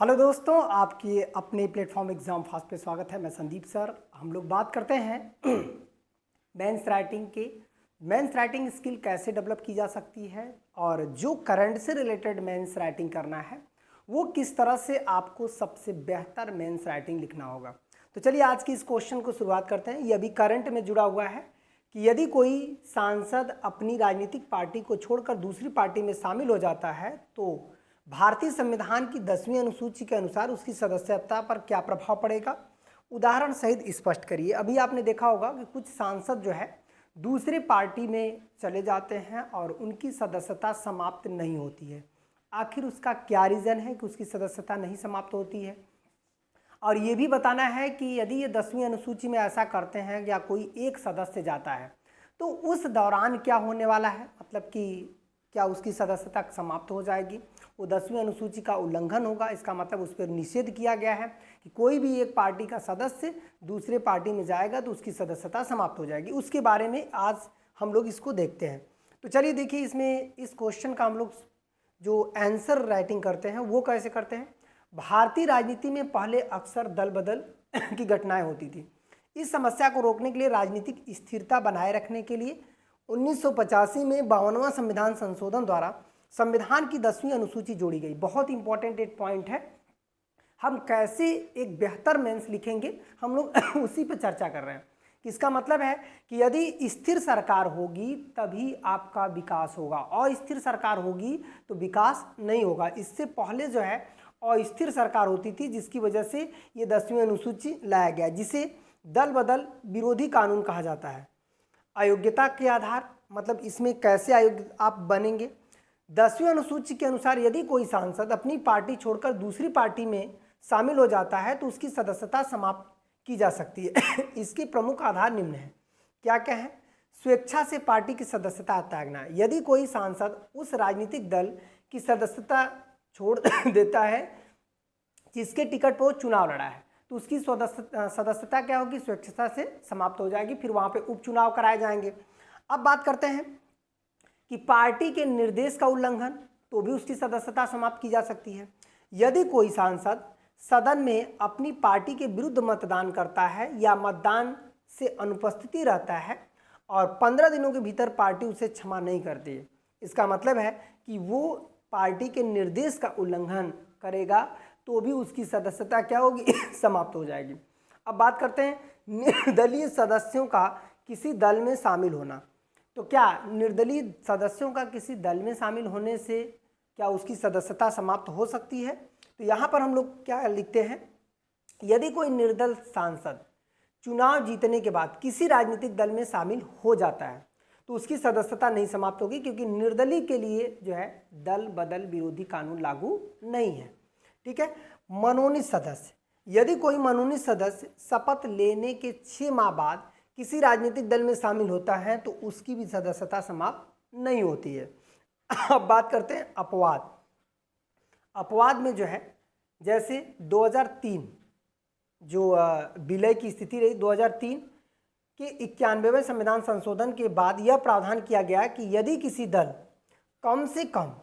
Hello दोस्तों, आपके अपने प्लेटफॉर्म एग्ज़ाम फास्ट पे स्वागत है। मैं संदीप सर। हम लोग बात करते हैं मेंस राइटिंग के। मेंस राइटिंग स्किल कैसे डेवलप की जा सकती है और जो करंट से रिलेटेड मेंस राइटिंग करना है वो किस तरह से आपको सबसे बेहतर मेंस राइटिंग लिखना होगा। तो चलिए आज की इस क्वेश्चन को शुरुआत करते हैं। ये अभी करंट में जुड़ा हुआ है कि यदि कोई सांसद अपनी राजनीतिक पार्टी को छोड़कर दूसरी पार्टी में शामिल हो जाता है तो भारतीय संविधान की 10वीं अनुसूची के अनुसार उसकी सदस्यता पर क्या प्रभाव पड़ेगा, उदाहरण सहित स्पष्ट करिए। अभी आपने देखा होगा कि कुछ सांसद जो है दूसरे पार्टी में चले जाते हैं और उनकी सदस्यता समाप्त नहीं होती है। आखिर उसका क्या रीज़न है कि उसकी सदस्यता नहीं समाप्त होती है, और ये भी बताना है कि यदि ये 10वीं अनुसूची में ऐसा करते हैं या कोई एक सदस्य जाता है तो उस दौरान क्या होने वाला है, मतलब कि क्या उसकी सदस्यता समाप्त हो जाएगी, वो 10वीं अनुसूची का उल्लंघन होगा। इसका मतलब उस पर निषेध किया गया है कि कोई भी एक पार्टी का सदस्य दूसरे पार्टी में जाएगा तो उसकी सदस्यता समाप्त हो जाएगी। उसके बारे में आज हम लोग इसको देखते हैं। तो चलिए देखिए, इसमें इस क्वेश्चन का हम लोग जो आंसर राइटिंग करते हैं वो कैसे करते हैं। भारतीय राजनीति में पहले अक्सर दल बदल की घटनाएं होती थी। इस समस्या को रोकने के लिए राजनीतिक स्थिरता बनाए रखने के लिए 1985 में 52वां संविधान संशोधन द्वारा संविधान की 10वीं अनुसूची जोड़ी गई। बहुत इंपॉर्टेंट एक पॉइंट है। हम कैसे एक बेहतर मेंस लिखेंगे हम लोग उसी पर चर्चा कर रहे हैं। इसका मतलब है कि यदि स्थिर सरकार होगी तभी आपका विकास होगा, अस्थिर सरकार होगी तो विकास नहीं होगा। इससे पहले जो है अस्थिर सरकार होती थी, जिसकी वजह से ये 10वीं अनुसूची लाया गया, जिसे दल बदल विरोधी कानून कहा जाता है। अयोग्यता के आधार, मतलब इसमें कैसे अयोग्य आप बनेंगे। 10वीं अनुसूची के अनुसार यदि कोई सांसद अपनी पार्टी छोड़कर दूसरी पार्टी में शामिल हो जाता है तो उसकी सदस्यता समाप्त की जा सकती है। इसके प्रमुख आधार निम्न है। क्या क्या है? स्वेच्छा से पार्टी की सदस्यता त्यागना। यदि कोई सांसद उस राजनीतिक दल की सदस्यता छोड़ देता है जिसके टिकट पर वो चुनाव लड़ा है तो उसकी सदस्यता क्या होगी, स्वेच्छा से समाप्त हो जाएगी। फिर वहाँ पे उपचुनाव कराए जाएंगे। अब बात करते हैं कि पार्टी के निर्देश का उल्लंघन, तो भी उसकी सदस्यता समाप्त की जा सकती है। यदि कोई सांसद सदन में अपनी पार्टी के विरुद्ध मतदान करता है या मतदान से अनुपस्थिति रहता है और 15 दिनों के भीतर पार्टी उसे क्षमा नहीं करती है, इसका मतलब है कि वो पार्टी के निर्देश का उल्लंघन करेगा तो भी उसकी सदस्यता क्या होगी, समाप्त हो जाएगी। अब बात करते हैं निर्दलीय सदस्यों का किसी दल में शामिल होना। तो क्या निर्दलीय सदस्यों का किसी दल में शामिल होने से क्या उसकी सदस्यता समाप्त हो सकती है? तो यहाँ पर हम लोग क्या लिखते हैं, यदि कोई निर्दल सांसद चुनाव जीतने के बाद किसी राजनीतिक दल में शामिल हो जाता है तो उसकी सदस्यता नहीं समाप्त होगी, क्योंकि निर्दलीय के लिए जो है दल बदल विरोधी कानून लागू नहीं है। ठीक है। मनोनीत सदस्य, यदि कोई मनोनीत सदस्य शपथ लेने के 6 माह बाद किसी राजनीतिक दल में शामिल होता है तो उसकी भी सदस्यता समाप्त नहीं होती है। अब बात करते हैं अपवाद। अपवाद में जो है, जैसे 2003 जो विलय की स्थिति रही, 2003 के 91वें संविधान संशोधन के बाद यह प्रावधान किया गया कि यदि किसी दल कम से कम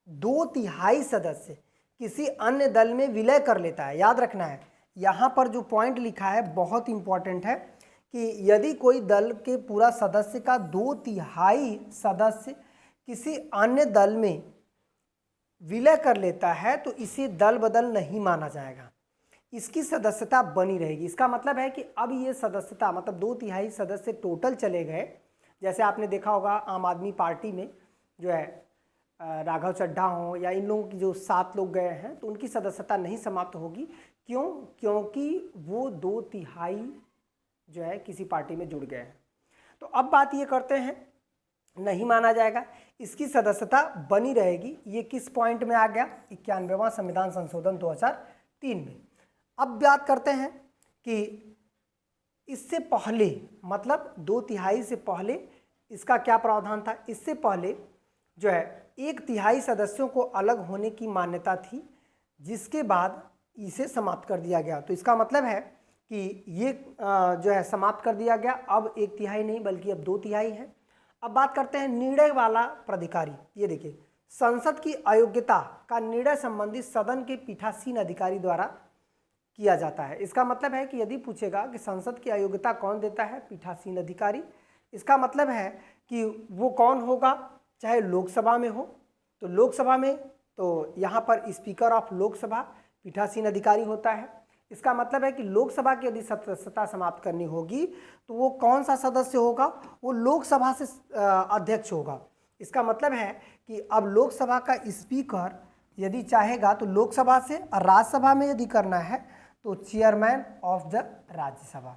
2/3 सदस्य किसी अन्य दल में विलय कर लेता है, याद रखना है यहाँ पर जो पॉइंट लिखा है बहुत इंपॉर्टेंट है कि यदि कोई दल के पूरा सदस्य का 2/3 सदस्य किसी अन्य दल में विलय कर लेता है तो इसे दल बदल नहीं माना जाएगा, इसकी सदस्यता बनी रहेगी। इसका मतलब है कि अब ये सदस्यता, मतलब 2/3 सदस्य टोटल चले गए। जैसे आपने देखा होगा आम आदमी पार्टी में जो है राघव चड्ढा हो या इन लोगों की जो 7 लोग गए हैं तो उनकी सदस्यता नहीं समाप्त होगी। क्यों? क्योंकि वो 2/3 जो है किसी पार्टी में जुड़ गए हैं। तो अब बात ये करते हैं, नहीं माना जाएगा, इसकी सदस्यता बनी रहेगी। ये किस पॉइंट में आ गया? 91वां संविधान संशोधन 2003 में। अब बात करते हैं कि इससे पहले, मतलब 2/3 से पहले इसका क्या प्रावधान था। इससे पहले जो है 1/3 सदस्यों को अलग होने की मान्यता थी, जिसके बाद इसे समाप्त कर दिया गया। तो इसका मतलब है कि ये जो है समाप्त कर दिया गया। अब 1/3 नहीं बल्कि अब 2/3 है। अब बात करते हैं निर्णय वाला प्राधिकारी। ये देखिए, संसद की अयोग्यता का निर्णय संबंधित सदन के पीठासीन अधिकारी द्वारा किया जाता है। इसका मतलब है कि यदि पूछेगा कि संसद की अयोग्यता कौन देता है, पीठासीन अधिकारी, इसका मतलब है कि वो कौन होगा, चाहे लोकसभा में हो तो लोकसभा में तो यहाँ पर स्पीकर ऑफ लोकसभा पीठासीन अधिकारी होता है। इसका मतलब है कि लोकसभा की यदि सत्ता समाप्त करनी होगी तो वो कौन सा सदस्य होगा, वो लोकसभा से अध्यक्ष होगा। इसका मतलब है कि अब लोकसभा का स्पीकर यदि चाहेगा तो लोकसभा से, और राज्यसभा में यदि करना है तो चेयरमैन ऑफ द राज्यसभा,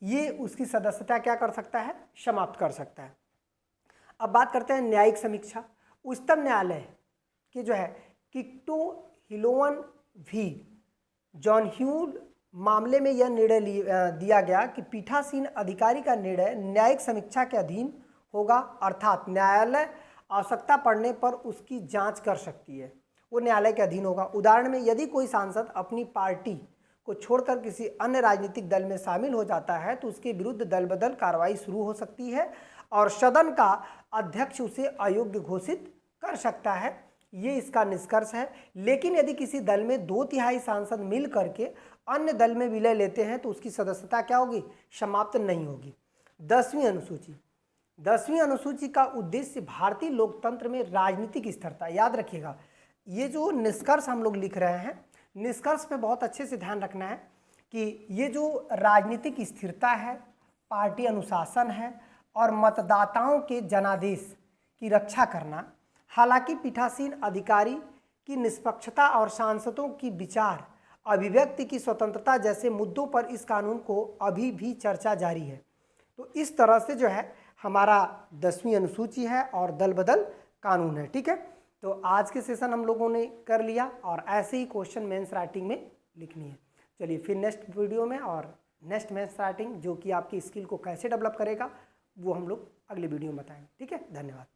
ये उसकी सदस्यता क्या कर सकता है, समाप्त कर सकता है। अब बात करते हैं न्यायिक समीक्षा। उच्चतम न्यायालय के जो है किट्टो हिलोवन भी जॉन ह्यूल मामले में यह निर्णय दिया गया कि पीठासीन अधिकारी का निर्णय न्यायिक समीक्षा के अधीन होगा, अर्थात न्यायालय आवश्यकता पड़ने पर उसकी जांच कर सकती है, वो न्यायालय के अधीन होगा। उदाहरण में यदि कोई सांसद अपनी पार्टी को छोड़कर किसी अन्य राजनीतिक दल में शामिल हो जाता है तो उसके विरुद्ध दल बदल कार्रवाई शुरू हो सकती है और सदन का अध्यक्ष उसे अयोग्य घोषित कर सकता है, ये इसका निष्कर्ष है। लेकिन यदि किसी दल में 2/3 सांसद मिल करके अन्य दल में विलय लेते हैं तो उसकी सदस्यता क्या होगी, समाप्त नहीं होगी। 10वीं अनुसूची। 10वीं अनुसूची का उद्देश्य भारतीय लोकतंत्र में राजनीतिक स्थिरता, याद रखिएगा ये जो निष्कर्ष हम लोग लिख रहे हैं, निष्कर्ष पे बहुत अच्छे से ध्यान रखना है कि ये जो राजनीतिक स्थिरता है, पार्टी अनुशासन है और मतदाताओं के जनादेश की रक्षा करना, हालांकि पीठासीन अधिकारी की निष्पक्षता और सांसदों की विचार अभिव्यक्ति की स्वतंत्रता जैसे मुद्दों पर इस कानून को अभी भी चर्चा जारी है। तो इस तरह से जो है हमारा 10वीं अनुसूची है और दल बदल कानून है। ठीक है, तो आज के सेशन हम लोगों ने कर लिया और ऐसे ही क्वेश्चन मेंस राइटिंग में लिखनी है। चलिए फिर नेक्स्ट वीडियो में और नेक्स्ट मेंस राइटिंग जो कि आपकी स्किल को कैसे डेवलप करेगा वो हम लोग अगले वीडियो में बताएंगे। ठीक है, धन्यवाद।